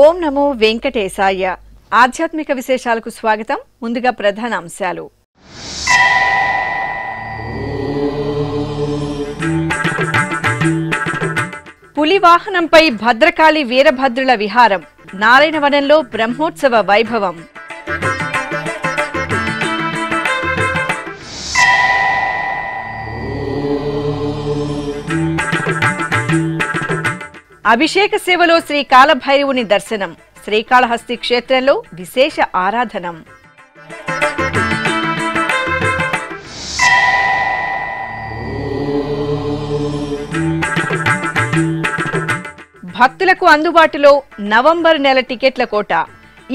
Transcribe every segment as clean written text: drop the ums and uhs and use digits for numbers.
ఓం నమో వెంకటేశాయ. ఆధ్యాత్మిక విశేషాలకు స్వాగతం. ముందుగా ప్రధాన అంశాలు. పులి వాహనంపై భద్రకాళి వీరభద్రుల విహారం, నారాయణవనంలో బ్రహ్మోత్సవ వైభవం. అభిషేక సేవలో శ్రీ కాలభైరవుని దర్శనం, శ్రీకాళహస్తి క్షేత్రంలో విశేష ఆరాధనం. భక్తులకు అందుబాటులో నవంబర్ నెల టికెట్ల కోట.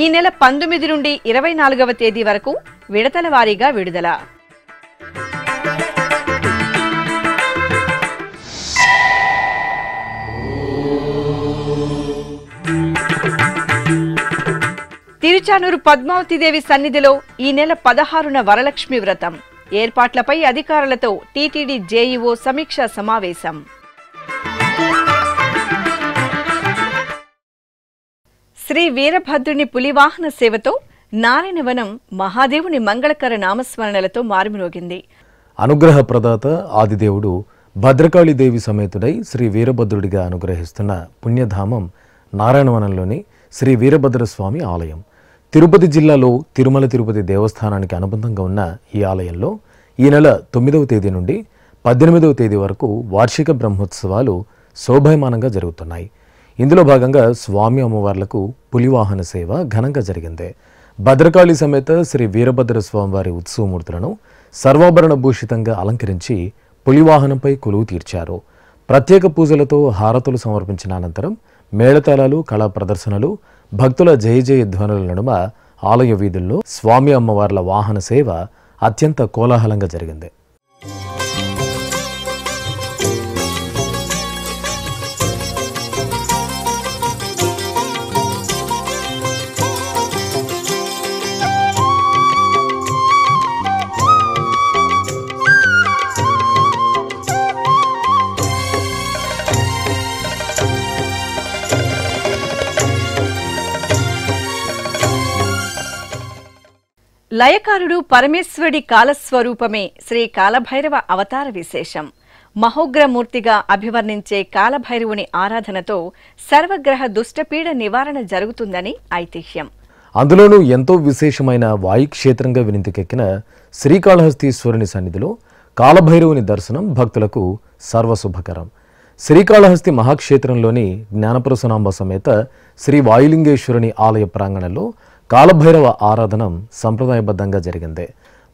ఈ నెల 19 నుండి 24వ తేదీ వరకు విడతల వారీగా విడుదల. తిరుచానూరు పద్మావతిదేవి సన్నిధిలో ఈ నెల 16న వరలక్ష్మి వ్రతం. ఏర్పాట్లపై అధికారులతో టీటీడీ జేఈఓ సమీక్షా సమావేశం. శ్రీ వీరభద్రుని పులివాహన సేవతో నారాయణవనం మహాదేవుని మంగళకర నామస్మరణలతో మారుమ్రోగింది. అనుగ్రహ ప్రదాత ఆదిదేవుడు భద్రకాళీదేవి సమేతుడై శ్రీ వీరభద్రుడిగా అనుగ్రహిస్తున్న పుణ్యధామం నారాయణవనంలోని శ్రీ వీరభద్రస్వామి ఆలయం. తిరుపతి జిల్లాలో తిరుమల తిరుపతి దేవస్థానానికి అనుబంధంగా ఉన్న ఈ ఆలయంలో ఈ నెల 9వ తేదీ నుండి 18వ తేదీ వరకు వార్షిక బ్రహ్మోత్సవాలు శోభాయమానంగా జరుగుతున్నాయి. ఇందులో భాగంగా స్వామి అమ్మవార్లకు పులివాహన సేవ ఘనంగా జరిగింది. భద్రకాళి సమేత శ్రీ వీరభద్ర స్వామివారి ఉత్సవమూర్తులను సర్వాభరణ భూషితంగా అలంకరించి పులివాహనంపై కొలువు తీర్చారు. ప్రత్యేక పూజలతో హారతులు సమర్పించిన అనంతరం మేళతాళాలు, కళా ప్రదర్శనలు, భక్తుల జయ జయ ధ్వనుల నడుమ ఆలయ వీధుల్లో స్వామి అమ్మవార్ల వాహన సేవ అత్యంత కోలాహలంగా జరిగింది. లయకారుడు పరమేశ్వరుడి కాలస్వరూపమే శ్రీ కాలభైరవ అవతార విశేషం. మహోగ్రమూర్తిగా అభివర్ణించే కాలభైరవుని ఆరాధనతో సర్వగ్రహ దుష్టపీడ నివారణ జరుగుతుందని ఐతిహ్యం. అందులోనూ ఎంతో విశేషమైన వాయుక్షేత్రంగా వినితికెక్కిన శ్రీకాళహస్తీశ్వరుని సన్నిధిలో కాలభైరవుని దర్శనం భక్తులకు సర్వశుభకరం. శ్రీకాళహస్తి మహాక్షేత్రంలోని జ్ఞానప్రసనాంబ సమేత శ్రీ వాయులింగేశ్వరుని ఆలయ ప్రాంగణంలో కాలభైరవ ఆరాధనం సంప్రదాయబద్ధంగా జరిగింది.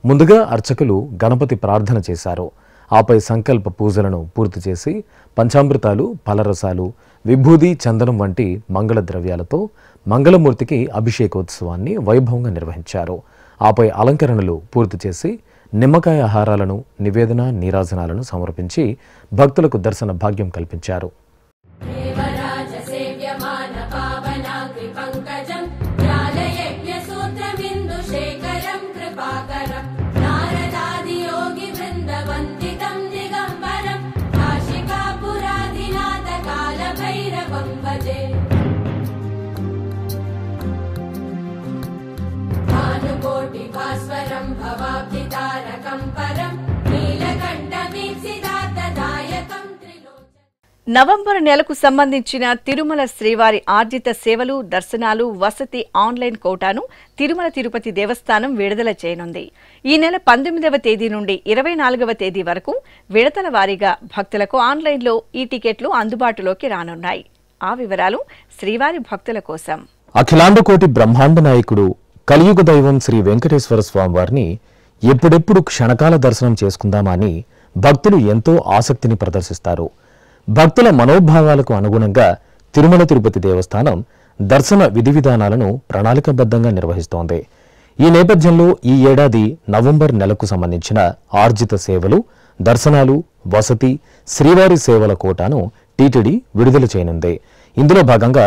ముందుగా అర్చకులు గణపతి ప్రార్థన చేశారు. ఆపై సంకల్ప పూజలను పూర్తి చేసి పంచామృతాలు, ఫలరసాలు, విభూది, చందనం వంటి మంగళ ద్రవ్యాలతో మంగళమూర్తికి అభిషేకోత్సవాన్ని వైభవంగా నిర్వహించారు. ఆపై అలంకరణలు పూర్తి చేసి నిమ్మకాయ హారాలను, నివేదన, నీరాజనాలను సమర్పించి భక్తులకు దర్శన భాగ్యం కల్పించారు. నవంబర్ నెలకు సంబంధించిన తిరుమల శ్రీవారి ఆర్జిత సేవలు, దర్శనాలు, వసతి ఆన్లైన్ కోటాను తిరుమల తిరుపతి దేవస్థానం విడుదల చేయనుంది. ఈ నెల 19వ తేదీ నుండి 24వ తేదీ వరకు విడతల వారీగా భక్తులకు ఆన్లైన్లో ఈ టికెట్లు అందుబాటులోకి రానున్నాయి. ఆ వివరాలు శ్రీవారి భక్తుల కోసం. అఖిలాండకోటి బ్రహ్మాండ నాయకుడు కలియుగ దైవం శ్రీ వెంకటేశ్వర స్వామివారిని ఎప్పుడెప్పుడు క్షణకాల దర్శనం చేసుకుందామని భక్తులు ఎంతో ఆసక్తిని ప్రదర్శిస్తారు. భక్తుల మనోభావాలకు అనుగుణంగా తిరుమల తిరుపతి దేవస్థానం దర్శన విధి విధానాలను ప్రణాళికాబద్ధంగా నిర్వహిస్తోంది. ఈ నేపథ్యంలో ఈ ఏడాది నవంబర్ నెలకు సంబంధించిన ఆర్జిత సేవలు, దర్శనాలు, వసతి, శ్రీవారి సేవల కోటాను టీటీడీ విడుదల చేయనుంది. ఇందులో భాగంగా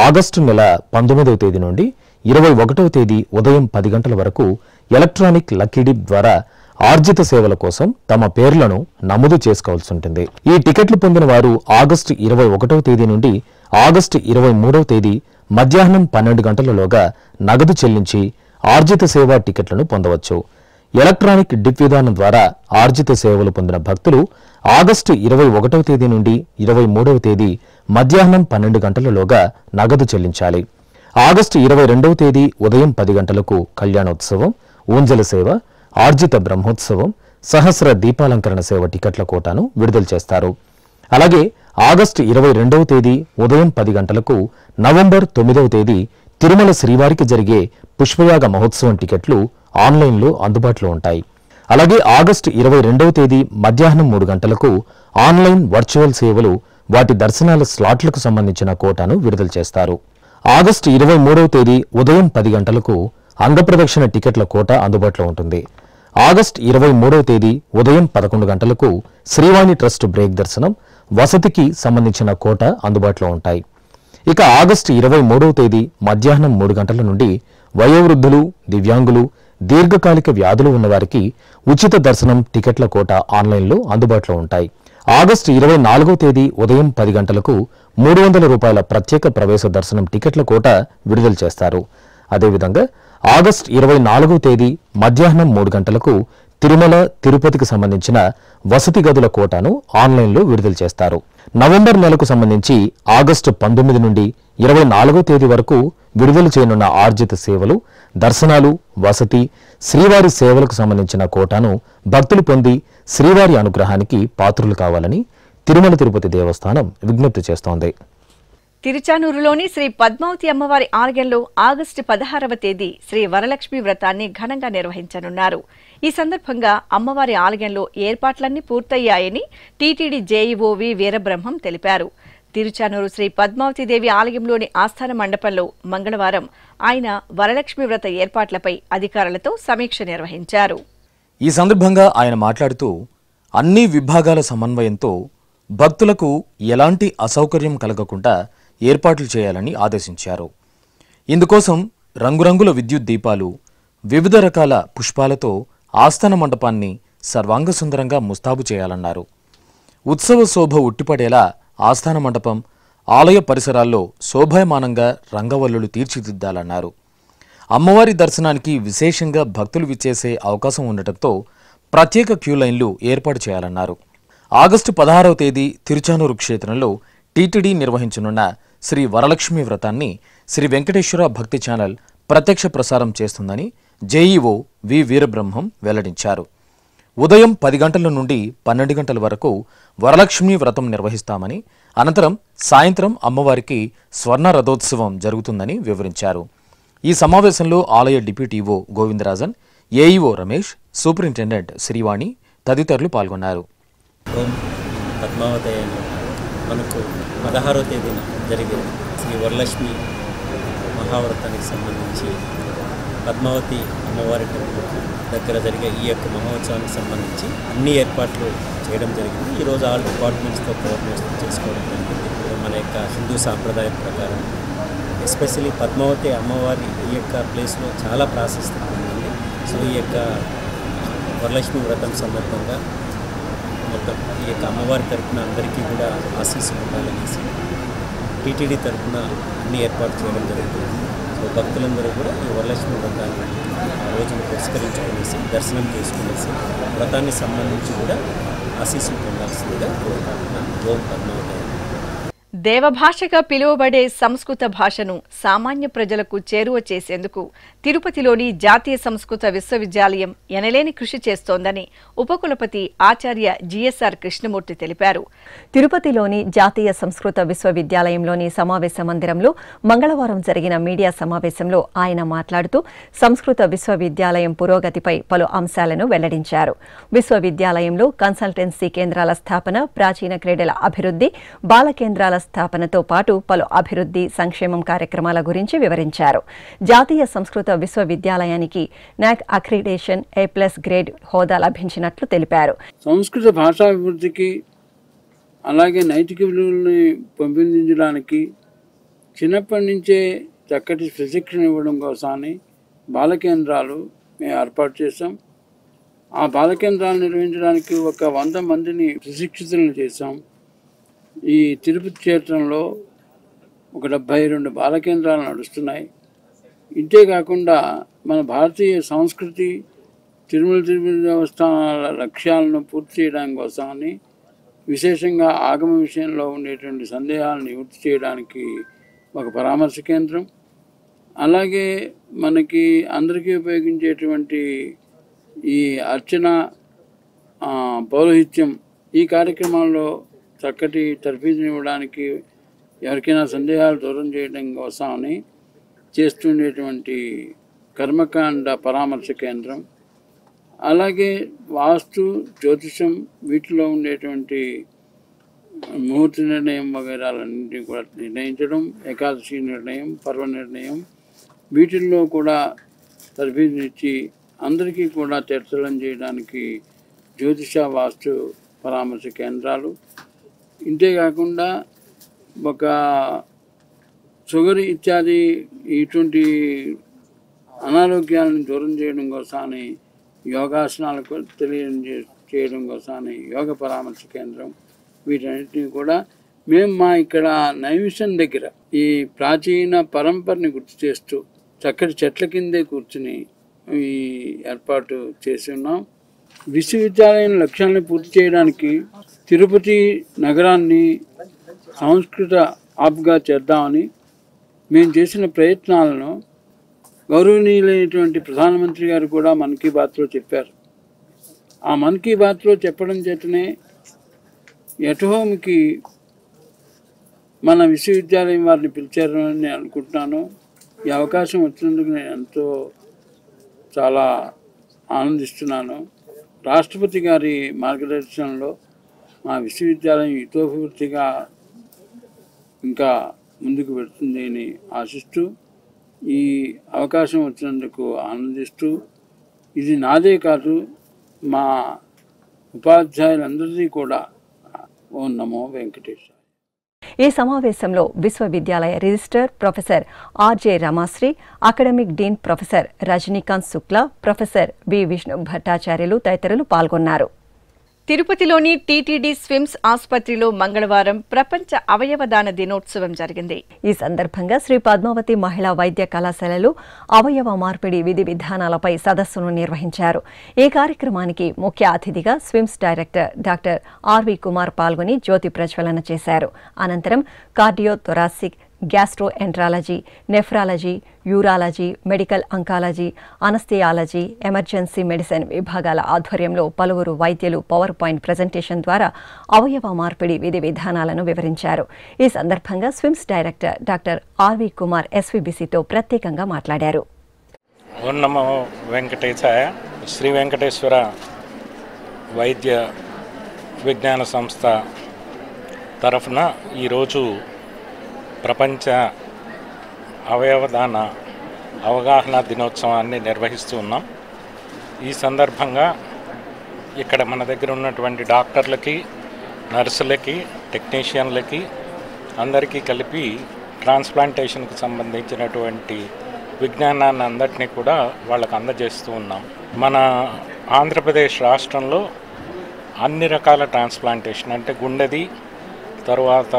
ఆగస్టు నెల 19వ తేదీ నుండి 21వ తేదీ ఉదయం 10 గంటల వరకు ఎలక్ట్రానిక్ లక్కీ డిప్ ద్వారా ఆర్జిత సేవల కోసం తమ పేర్లను నమోదు చేసుకోవాల్సి ఉంటుంది. ఈ టికెట్లు పొందిన వారు ఆగస్టు 21వ తేదీ నుండి ఆగస్టు 23వ తేదీ మధ్యాహ్నం 12 గంటలలోగా నగదు చెల్లించి ఆర్జిత సేవా టికెట్లను పొందవచ్చు. ఎలక్ట్రానిక్ డిప్ విధానం ద్వారా ఆర్జిత సేవలు పొందిన భక్తులు ఆగస్టు 21వ తేదీ నుండి 23వ తేదీ మధ్యాహ్నం 12 గంటలలోగా నగదు చెల్లించాలి. ఆగస్టు 22వ తేదీ ఉదయం 10 గంటలకు కళ్యాణోత్సవం, ఊంజల సేవ, ఆర్జిత బ్రహ్మోత్సవం, సహస్ర దీపాలంకరణ సేవ టికెట్ల కోటాను విడుదల చేస్తారు. అలాగే ఆగస్టు 22వ తేదీ ఉదయం 10 గంటలకు నవంబర్ 9వ తేదీ తిరుమల శ్రీవారికి జరిగే పుష్పయాగ మహోత్సవం టికెట్లు ఆన్లైన్లో అందుబాటులో ఉంటాయి. అలాగే ఆగస్టు 22వ తేదీ మధ్యాహ్నం 3 గంటలకు ఆన్లైన్ వర్చువల్ సేవలు వాటి దర్శనాల స్లాట్లకు సంబంధించిన కోటాను విడుదల చేస్తారు. ఆగస్టు 23వ తేదీ ఉదయం 10 గంటలకు అంగప్రదక్షిణ టికెట్ల కోట అందుబాటులో ఉంటుంది. ఆగస్టు 23వ తేదీ ఉదయం 11 గంటలకు శ్రీవాణి ట్రస్ట్ బ్రేక్ దర్శనం, వసతికి సంబంధించిన కోట అందుబాటులో ఉంటాయి. ఇక ఆగస్టు 23వ తేదీ మధ్యాహ్నం 3 గంటల నుండి వయోవృద్ధులు, దివ్యాంగులు, దీర్ఘకాలిక వ్యాధులు ఉన్నవారికి ఉచిత దర్శనం టికెట్ల కోట ఆన్లైన్లో అందుబాటులో ఉంటాయి. ఆగస్టు 24వ తేదీ ఉదయం 10 గంటలకు 300 రూపాయల ప్రత్యేక ప్రవేశ దర్శనం టికెట్ల కోట విడుదల చేస్తారు. అదేవిధంగా ఆగస్టు 24వ తేదీ మధ్యాహ్నం 3 గంటలకు తిరుమల, తిరుపతికి సంబంధించిన వసతి గదుల కోటాను ఆన్లైన్లో విడుదల చేస్తారు. నవంబర్ నెలకు సంబంధించి ఆగస్టు 19 నుండి 24వ తేదీ వరకు విడుదల చేయనున్న ఆర్జిత సేవలు, దర్శనాలు, వసతి, శ్రీవారి సేవలకు సంబంధించిన కోటాను భక్తులు పొంది శ్రీవారి అనుగ్రహానికి పాత్రులు కావాలని తిరుమల తిరుపతి దేవస్థానం విజ్ఞప్తి చేస్తోంది. తిరుచానూరులోని శ్రీ పద్మావతి అమ్మవారి ఆలయంలో ఆగస్టు 16వ తేదీ శ్రీ వరలక్ష్మి వ్రతాన్ని ఘనంగా నిర్వహించనున్నారు. ఈ సందర్భంగా అమ్మవారి ఆలయంలో ఏర్పాట్లన్నీ పూర్తయ్యాయని టీటీడీ జేఈఓ వి వీరబ్రహ్మం తెలిపారు. తిరుచానూరు శ్రీ పద్మావతి దేవి ఆలయంలోని ఆస్థాన మండపంలో మంగళవారం ఆయన వరలక్ష్మి వ్రత ఏర్పాట్లపై అధికారులతో సమీక్ష నిర్వహించారు. ఈ సందర్భంగా ఆయన మాట్లాడుతూ అన్ని విభాగాల సమన్వయంతో భక్తులకు ఎలాంటి అసౌకర్యం కలగకుండా ఏర్పాట్లు చేయాలని ఆదేశించారు. ఇందుకోసం రంగురంగుల విద్యుత్ దీపాలు, వివిధ రకాల పుష్పాలతో ఆస్థాన మండపాన్ని సర్వాంగ సుందరంగా ముస్తాబు చేయాలన్నారు. ఉత్సవ శోభ ఉట్టిపడేలా ఆస్థాన మండపం, ఆలయ పరిసరాల్లో శోభాయమానంగా రంగవల్లులు తీర్చిదిద్దాలన్నారు. అమ్మవారి దర్శనానికి విశేషంగా భక్తులు విచ్చేసే అవకాశం ఉండటంతో ప్రత్యేక క్యూ లైన్లు ఏర్పాటు చేయాలన్నారు. ఆగస్టు 16వ తేదీ తిరుచానూరు క్షేత్రంలో టీటీడీ నిర్వహించనున్న శ్రీ వరలక్ష్మి వ్రతాన్ని శ్రీ వెంకటేశ్వర భక్తి ఛానల్ ప్రత్యక్ష ప్రసారం చేస్తుందని జేఈఓ వి వీరబ్రహ్మం వెల్లడించారు. ఉదయం 10 గంటల నుండి 12 గంటల వరకు వరలక్ష్మి వ్రతం నిర్వహిస్తామని, అనంతరం సాయంత్రం అమ్మవారికి స్వర్ణ రథోత్సవం జరుగుతుందని వివరించారు. ఈ సమావేశంలో ఆలయ డిప్యూటీఓ గోవిందరాజన్, ఏఈఓ రమేష్, సూపరింటెండెంట్ శ్రీవాణి తదితరులు పాల్గొన్నారు. పద్మావతి మనకు 16వ తేదీన జరిగే శ్రీ వరలక్ష్మి మహావ్రతానికి సంబంధించి పద్మావతి అమ్మవారి దగ్గర జరిగే ఈ యొక్క మహోత్సవానికి సంబంధించి అన్ని ఏర్పాట్లు చేయడం జరిగింది. ఈరోజు ఆల్ డిపార్ట్మెంట్స్తో కోఆర్డినేషన్ చేసుకోవడం జరిగింది. మన యొక్క హిందూ సాంప్రదాయం ప్రకారం ఎస్పెషలీ పద్మావతి అమ్మవారి ఈ యొక్క ప్లేస్లో చాలా ప్రాశస్త్యం ఉంది. సో ఈ యొక్క వరలక్ష్మి వ్రతం సందర్భంగా మొత్తం ఈ యొక్క అమ్మవారి తరఫున అందరికీ కూడా ఆశీస్సులు ఉండాలనేసి టీటీడీ తరఫున అన్ని ఏర్పాటు చేయడం జరుగుతుంది. సో భక్తులందరూ కూడా ఈ వరలక్ష్మి వ్రతాన్ని ఆ రోజును పురస్కరించుకునేసి దర్శనం చేసుకునేసి వ్రతాన్ని సంబంధించి కూడా ఆశీస్సులు పొందాల్సిందిగా కోరుకుంటున్నాను. ఓం పద్మావతి. దేవభాషగా పిలువబడే సంస్కృత భాషను సామాన్య ప్రజలకు చేరువ చేసేందుకు తిరుపతిలోని జాతీయ సంస్కృత విశ్వవిద్యాలయం ఎనలేని కృషి చేస్తోందని ఉపకులపతి ఆచార్య జిఎస్ఆర్ కృష్ణమూర్తి తెలిపారు. తిరుపతిలోని జాతీయ సంస్కృత విశ్వవిద్యాలయంలోని సమావేశ మందిరంలో మంగళవారం జరిగిన మీడియా సమావేశంలో ఆయన మాట్లాడుతూ సంస్కృత విశ్వవిద్యాలయం పురోగతిపై పలు అంశాలను వెల్లడించారు. విశ్వవిద్యాలయంలో కన్సల్టెన్సీ కేంద్రాల స్థాపన, ప్రాచీన క్రీడల అభివృద్ధి, బాల కేంద్రాల వ్యవస్థాపనతో పాటు పలు అభివృద్ధి సంక్షేమం కార్యక్రమాల గురించి వివరించారు. జాతీయ సంస్కృత విశ్వవిద్యాలయానికి నాక్ అక్రిడేషన్ A+ గ్రేడ్ హోదా లభించినట్లు తెలిపారు. సంస్కృత భాషాభివృద్ధికి అలాగే నైతిక విలువల్ని పెంపొందించడానికి చిన్నప్పటి నుంచే చక్కటి ప్రశిక్షణ ఇవ్వడం కోసమని బాలకేంద్రాలు మేము ఏర్పాటు చేసాం. ఆ బాలకేంద్రాలు నిర్వహించడానికి ఒక 100 మందిని ప్రశిక్షితులను చేశాం. ఈ తిరుపతి క్షేత్రంలో ఒక 72 బాలకేంద్రాలు నడుస్తున్నాయి. ఇంతే కాకుండా మన భారతీయ సంస్కృతి తిరుమల తిరుపతి దేవస్థానాల లక్ష్యాలను పూర్తి చేయడానికి కోసమని విశేషంగా ఆగమ విషయంలో ఉండేటువంటి సందేహాలను నివృత్తి చేయడానికి ఒక పరామర్శ కేంద్రం, అలాగే మనకి అందరికీ ఉపయోగించేటువంటి ఈ అర్చన పౌరోహిత్యం ఈ కార్యక్రమాల్లో చక్కటి తర్ఫీదునివ్వడానికి ఎవరికైనా సందేహాలు దూరం చేయడం కోసమని చేస్తుండేటువంటి కర్మకాండ పరామర్శ కేంద్రం, అలాగే వాస్తు జ్యోతిషం వీటిలో ఉండేటువంటి ముహూర్త నిర్ణయం వగైరాలన్నింటినీ కూడా నిర్ణయించడం, ఏకాదశి నిర్ణయం, పర్వ నిర్ణయం వీటిల్లో కూడా తర్ఫీదునిచ్చి అందరికీ కూడా తీర్థలం చేయడానికి జ్యోతిష వాస్తు పరామర్శ కేంద్రాలు. ఇంతేకాకుండా ఒక షుగర్ ఇత్యాది ఇటువంటి అనారోగ్యాలను దూరం చేయడం కోసమని యోగాసనాలకు చేయడం కోసమని యోగ పరామర్శ కేంద్రం వీటన్నిటిని కూడా మేము మా ఇక్కడ నైమిషన్ దగ్గర ఈ ప్రాచీన పరంపరని గుర్తు చేస్తూ చక్కటి చెట్ల కిందే కూర్చుని ఈ ఏర్పాటు చేసి ఉన్నాం. విశ్వవిద్యాలయం లక్ష్యాలను పూర్తి చేయడానికి తిరుపతి నగరాన్ని సంస్కృత హబ్గా చేద్దామని మేము చేసిన ప్రయత్నాలను గౌరవనీయులైనటువంటి ప్రధానమంత్రి గారు కూడా మన్ కీ బాత్లో చెప్పారు. ఆ మన్ కీ బాత్లో చెప్పడం చేతనే ఎట్ హోమ్కి మన విశ్వవిద్యాలయం వారిని పిలిచారని నేను అనుకుంటున్నాను. ఈ అవకాశం వచ్చినందుకు నేను ఎంతో చాలా ఆనందిస్తున్నాను. రాష్ట్రపతి గారి మార్గదర్శనంలో మా విశ్వవిద్యాలయం హితోభివృద్ధిగా ఇంకా ముందుకు వెళుతుంది అని ఆశిస్తూ ఈ అవకాశం వచ్చినందుకు ఆనందిస్తూ, ఇది నాదే కాదు మా ఉపాధ్యాయులందరినీ కూడా ఓం నమో వెంకటేశ్వర. ఈ సమావేశంలో విశ్వవిద్యాలయ registrar professor R J Ramasri, academic dean professor Rajinikanth Shukla, professor B Vishnu Bhattacharyulu తదితరులు పాల్గొన్నారు. తిరుపతిలోని టీటీడీ స్విమ్స్ ఆసుపత్రిలో మంగళవారం ప్రపంచ అవయవదాన దినోత్సవం జరిగింది. ఈ సందర్భంగా శ్రీ పద్మావతి మహిళా వైద్య కళాశాలలో అవయవ మార్పిడి విధి విధానాలపై సదస్సును నిర్వహించారు. ఈ కార్యక్రమానికి ముఖ్య అతిథిగా SVIMS director doctor R V Kumar పాల్గొని జ్యోతి ప్రజ్వలన చేశారు. అనంతరం cardio thoracic, gastroenterology, nephrology, urology, medical oncology, anaesthesiology, emergency medicine విభాగాల ఆధ్వర్యంలో పలువురు వైద్యులు పవర్ పాయింట్ ప్రజెంటేషన్ ద్వారా అవయవ మార్పిడి విధి విధానాలను వివరించారు. ఈ సందర్భంగా SVIMS director doctor R V Kumar ఎస్వీబీసీతో ప్రత్యేకంగా మాట్లాడారు. ఓం నమో వెంకటేశాయ. శ్రీ వెంకటేశ్వర వైద్య విజ్ఞాన సంస్థ తరఫున ఈరోజు ప్రపంచ అవయవదాన అవగాహన దినోత్సవాన్ని నిర్వహిస్తూ ఉన్నాం. ఈ సందర్భంగా ఇక్కడ మన దగ్గర ఉన్నటువంటి డాక్టర్లకి, నర్సులకి, టెక్నీషియన్లకి అందరికీ కలిపి ట్రాన్స్ప్లాంటేషన్కి సంబంధించినటువంటి విజ్ఞానాన్ని అందరినీ కూడా వాళ్ళకు అందజేస్తూ ఉన్నాం. మన ఆంధ్రప్రదేశ్ రాష్ట్రంలో అన్ని రకాల ట్రాన్స్ప్లాంటేషన్ అంటే గుండెది, తర్వాత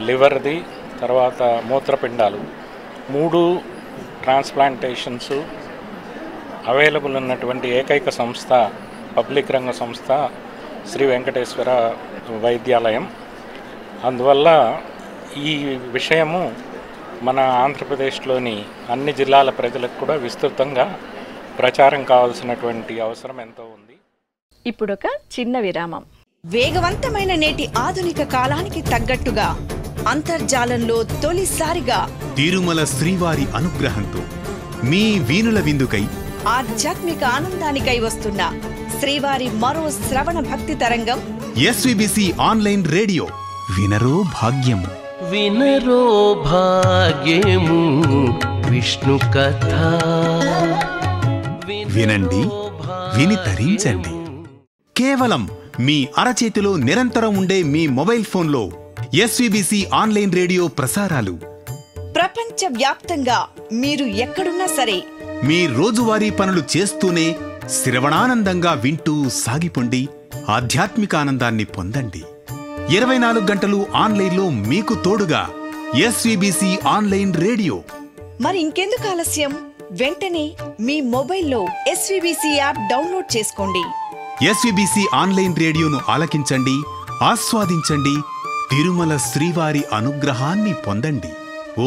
లివర్ది, తర్వాత మూత్రపిండాలు 3 ట్రాన్స్ప్లాంటేషన్స్ అవైలబుల్ ఉన్నటువంటి ఏకైక సంస్థ, పబ్లిక్ రంగ సంస్థ శ్రీ వెంకటేశ్వర వైద్యాలయం. అందువల్ల ఈ విషయము మన ఆంధ్రప్రదేశ్లోని అన్ని జిల్లాల ప్రజలకు కూడా విస్తృతంగా ప్రచారం కావాల్సినటువంటి అవసరం ఎంతో ఉంది. ఇప్పుడొక చిన్న విరామం. వేగవంతమైన నేటి ఆధునిక కాలానికి తగ్గట్టుగా అంతర్జాలంలో తొలిసారిగా తిరుమల శ్రీవారి అనుగ్రహంతో మీ వీణుల విందుకై ఆధ్యాత్మిక ఆనందానికై వస్తున్న శ్రీవారి మరో శ్రవణ భక్తి తరంగం ఎస్వీబీసీ ఆన్లైన్ రేడియో వినరో భాగ్యము. వినరో భాగ్యము విష్ణు కథ. వినండి, విని తరించండి. కేవలం మీ అరచేతిలో నిరంతరం ఉండే మీ మొబైల్ ఫోన్లో ఎస్వీబీసీ ఆన్లైన్ రేడియో ప్రసారాలు. ప్రపంచ వ్యాప్తంగా మీరు ఎక్కడున్నా సరే మీ రోజువారీ పనులు చేస్తూనే శ్రవణానందంగా వింటూ సాగిపోండి, ఆధ్యాత్మిక ఆనందాన్ని పొందండి. 24 గంటలు ఆన్లైన్లో మీకు తోడుగా ఎస్వీబీసీ ఆన్లైన్ రేడియో. మరి ఇంకెందుకు ఆలస్యం? వెంటనే మీ మొబైల్లో ఎస్వీబీసీ యాప్ డౌన్లోడ్ చేసుకోండి. ఎస్వీబీసీ ఆన్లైన్ రేడియోను ఆలకించండి, ఆస్వాదించండి, తిరుమల శ్రీవారి అనుగ్రహాన్ని పొందండి.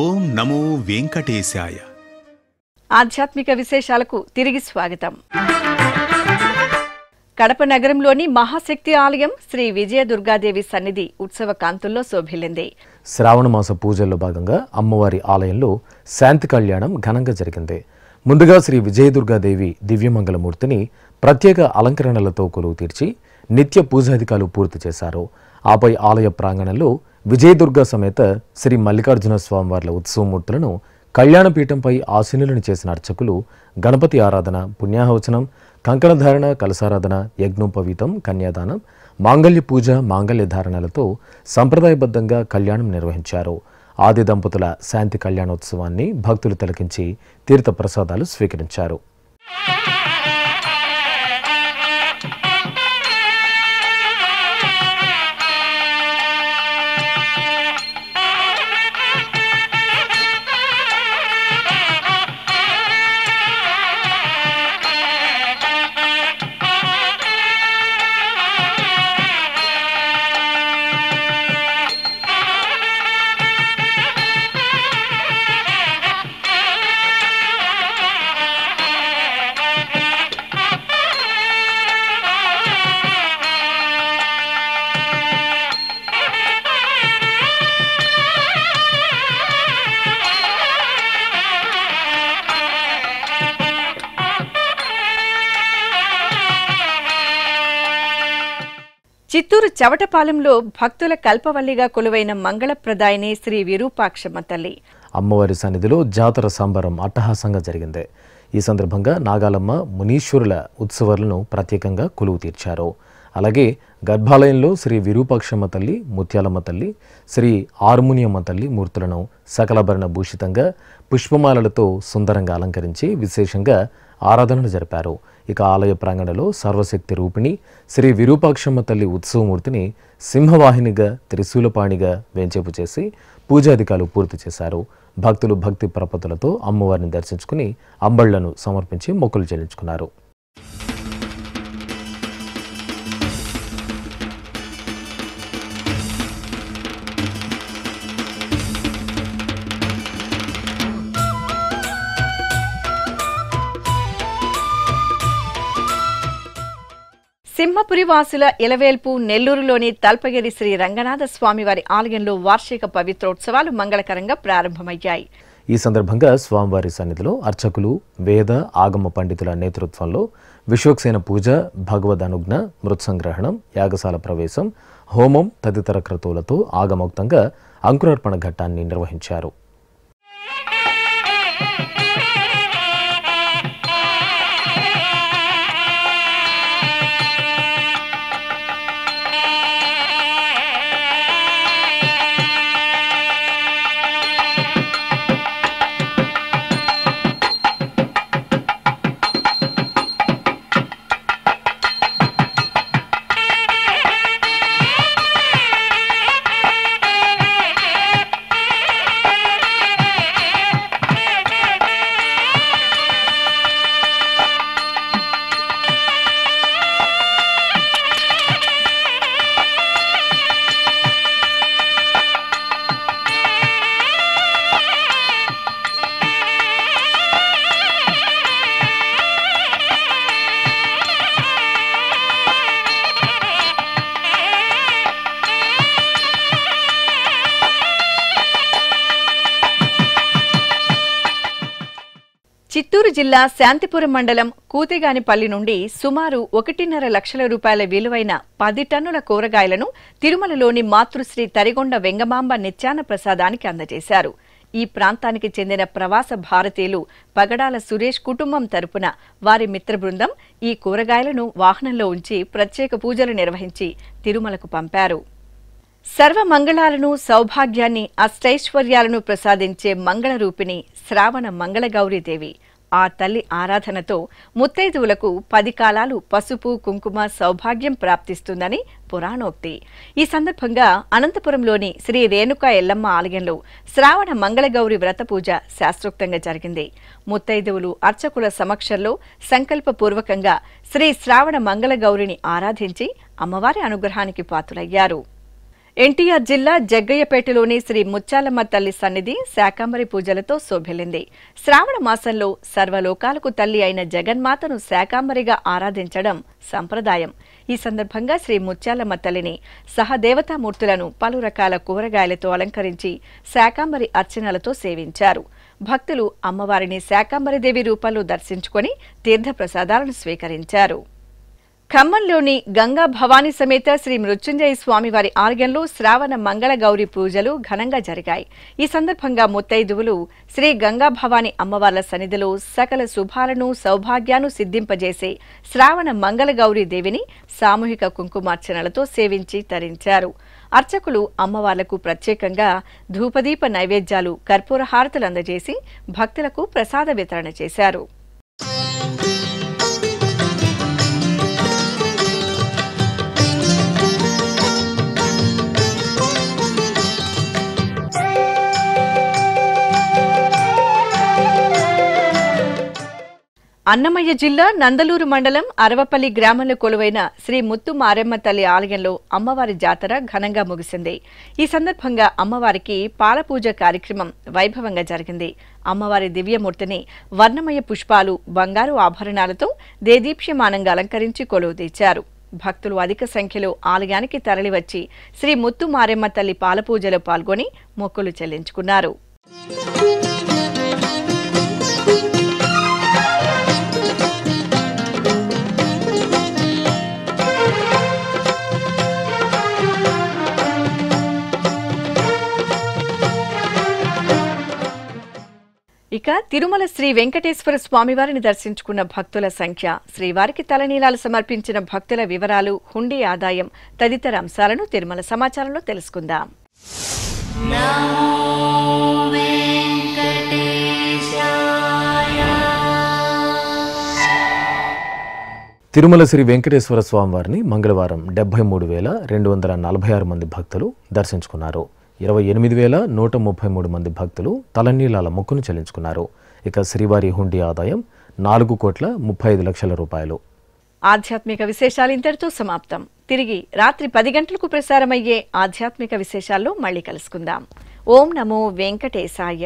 ఓం నమో వెంకటేశాయ. ఆధ్యాత్మిక విశేషాలకు తిరిగి స్వాగతం. కడప నగరంలోని మహాశక్తి ఆలయం శ్రీ విజయదుర్గాదేవి సన్నిధి ఉత్సవ కాంతుల్లో శోభిల్లింది. శ్రావణ మాస పూజల్లో భాగంగా అమ్మవారి ఆలయంలో శాంతి కళ్యాణం ఘనంగా జరిగింది. ముందుగా శ్రీ విజయదుర్గాదేవి దివ్యమంగళమూర్తిని ప్రత్యేక అలంకరణలతో కొలువు తీర్చి నిత్య పూజాధికాలు పూర్తి చేశారు. ఆపై ఆలయ ప్రాంగణంలో విజయదుర్గా సమేత శ్రీ మల్లికార్జున స్వామివార్ల ఉత్సవమూర్తులను కళ్యాణపీఠంపై ఆసీనులను చేసిన అర్చకులు గణపతి ఆరాధన, పుణ్యాహవచనం, కంకణధారణ, కలసారాధన, యజ్ఞోపవీతం, కన్యాదానం, మాంగళ్య పూజ, మాంగళ్య ధారణలతో సంప్రదాయబద్ధంగా కళ్యాణం నిర్వహించారు. ఆది దంపతుల శాంతి కళ్యాణోత్సవాన్ని భక్తులు తిలకించి తీర్థ ప్రసాదాలు స్వీకరించారు. చిత్తూరు చవటపాలెంలో భక్తుల కల్పవల్లిగా కొలువైన మంగళప్రదాయిని శ్రీ విరూపాక్షమ్మ తల్లి అమ్మవారి సన్నిధిలో జాతర సంబరం అట్టహాసంగా జరిగింది. ఈ సందర్భంగా నాగాలమ్మ, మునీశ్వరుల ఉత్సవాలను ప్రత్యేకంగా కొలువు తీర్చారు. అలాగే గర్భాలయంలో శ్రీ విరూపాక్షమ్మ తల్లి, ముత్యాలమ్మ తల్లి, శ్రీ ఆర్మునియమ్మ తల్లి మూర్తులను సకలభరణ భూషితంగా పుష్పమాలలతో సుందరంగా అలంకరించి విశేషంగా ఆరాధనలు జరిపారు. ఇక ఆలయ ప్రాంగణంలో సర్వశక్తి రూపిణి శ్రీ విరూపాక్షమ్మ తల్లి ఉత్సవమూర్తిని సింహవాహినిగా, త్రిశూలపాణిగా వేంచేపు చేసి పూజాధికాలు పూర్తి చేశారు. భక్తులు భక్తి ప్రపత్తులతో అమ్మవారిని దర్శించుకుని అంబళ్లను సమర్పించి మొక్కులు చెల్లించుకున్నారు. సింహపురి వాసుల ఇలవేల్పు నెల్లూరులోని తల్పగిరి శ్రీ రంగనాథ స్వామివారి ఆలయంలో వార్షిక పవిత్రోత్సవాలు మంగళకరంగా ప్రారంభమయ్యాయి. ఈ సందర్భంగా స్వామివారి సన్నిధిలో అర్చకులు, వేద ఆగమ పండితుల నేతృత్వంలో విశ్వక్సేన పూజ, భగవద్ అనుజ్ఞ, మృత్సంగ్రహణం, యాగశాల ప్రవేశం, హోమం తదితర క్రతువులతో ఆగమోక్తంగా అంకురార్పణ ఘట్టాన్ని నిర్వహించారు. చిత్తూరు జిల్లా శాంతిపురం మండలం కూతిగానిపల్లి నుండి సుమారు 1.5 లక్షల రూపాయల విలువైన 10 టన్నుల కూరగాయలను తిరుమలలోని మాతృశ్రీ తరిగొండ వెంగమాంబ నిత్యాన్న ప్రసాదానికి అందజేశారు. ఈ ప్రాంతానికి చెందిన ప్రవాస భారతీయులు పగడాల సురేష్ కుటుంబం తరపున వారి మిత్ర బృందం ఈ కూరగాయలను వాహనంలో ఉంచి ప్రత్యేక పూజలు నిర్వహించి తిరుమలకు పంపారు. సర్వమంగళాలను, సౌభాగ్యాన్ని, అష్టైశ్వర్యాలను ప్రసాదించే మంగళరూపిణి శ్రావణ మంగళగౌరీదేవి. ఆ తల్లి ఆరాధనతో ముత్తైదువులకు 10 కాలాలు పసుపు, కుంకుమ, సౌభాగ్యం ప్రాప్తిస్తుందని పురాణోక్తి. ఈ సందర్భంగా అనంతపురంలోని శ్రీ రేణుకా ఎల్లమ్మ ఆలయంలో శ్రావణ మంగళగౌరి వ్రత పూజ శాస్త్రోక్తంగా జరిగింది. ముత్తైదువులు అర్చకుల సమక్షంలో సంకల్పపూర్వకంగా శ్రీ శ్రావణ మంగళగౌరిని ఆరాధించి అమ్మవారి అనుగ్రహానికి పాత్రులయ్యారు. ఎన్టీఆర్ జిల్లా జగ్గయ్యపేటలోని శ్రీ ముత్యాలమ్మ తల్లి సన్నిధి శాకాంబరి పూజలతో శోభిల్లింది. శ్రావణ మాసంలో సర్వలోకాలకు తల్లి అయిన జగన్మాతను శాకాంబరిగా ఆరాధించడం సంప్రదాయం. ఈ సందర్భంగా శ్రీ ముత్యాలమ్మ తల్లిని సహదేవతామూర్తులను పలు రకాల కూరగాయలతో అలంకరించి శాకాంబరి అర్చనలతో సేవించారు. భక్తులు అమ్మవారిని శాకాంబరిదేవి రూపంలో దర్శించుకొని తీర్థప్రసాదాలను స్వీకరించారు. ఖమ్మంలోని గంగా భవానీ సమేత శ్రీ మృత్యుంజయ స్వామివారి ఆలయంలో శ్రావణ మంగళ గౌరి పూజలు ఘనంగా జరిగాయి. ఈ సందర్భంగా ముత్తైదువులు శ్రీ గంగా భవానీ అమ్మవార్ల సన్నిధిలో సకల శుభాలను, సౌభాగ్యాన్ని సిద్ధింపజేసే శ్రావణ మంగళ గౌరీ దేవిని సామూహిక కుంకుమార్చనలతో సేవించి తరించారు. అర్చకులు అమ్మవార్లకు ప్రత్యేకంగా ధూపదీప నైవేద్యాలు, కర్పూర హారతులు అందజేసి భక్తులకు ప్రసాద వితరణ చేశారు. అన్నమయ్య జిల్లా నందలూరు మండలం అరవపల్లి గ్రామంలో కొలువైన శ్రీ ముత్తు మారెమ్మ తల్లి ఆలయంలో అమ్మవారి జాతర ఘనంగా ముగిసింది. ఈ సందర్భంగా అమ్మవారికి పాలపూజ కార్యక్రమం వైభవంగా జరిగింది. అమ్మవారి దివ్యమూర్తిని వర్ణమయ పుష్పాలు, బంగారు ఆభరణాలతో దేదీప్యమానంగా అలంకరించి కొలువు తీర్చారు. భక్తులు అధిక సంఖ్యలో ఆలయానికి తరలివచ్చి శ్రీ ముత్తు మారెమ్మ తల్లి పాలపూజలో పాల్గొని మొక్కులు చెల్లించుకున్నారు. ఇక తిరుమల శ్రీ వెంకటేశ్వర స్వామివారిని దర్శించుకున్న భక్తుల సంఖ్య, శ్రీవారికి తలనీలాలు సమర్పించిన భక్తుల వివరాలు, హుండీ ఆదాయం తదితర అంశాలను తిరుమల సమాచారంలో తెలుసుకుందాం. తిరుమల శ్రీ వెంకటేశ్వర స్వామివారిని మంగళవారం 73,246 మంది భక్తులు దర్శించుకున్నారు. 28,133 మంది భక్తులు తలనీలాల మొక్కును చెల్లించుకున్నారు. ఇక శ్రీవారి హుండీ ఆదాయం 4,35 లక్షల రూపాయలు. ఆధ్యాత్మిక విశేషాలు ఇంతటితో సమాప్తం. తిరిగి రాత్రి 10 గంటలకు ప్రసారమయ్యే ఆధ్యాత్మిక విశేషాల్లో మళ్ళీ కలుసుకుందాం. ఓం నమో వెంకటేశాయ.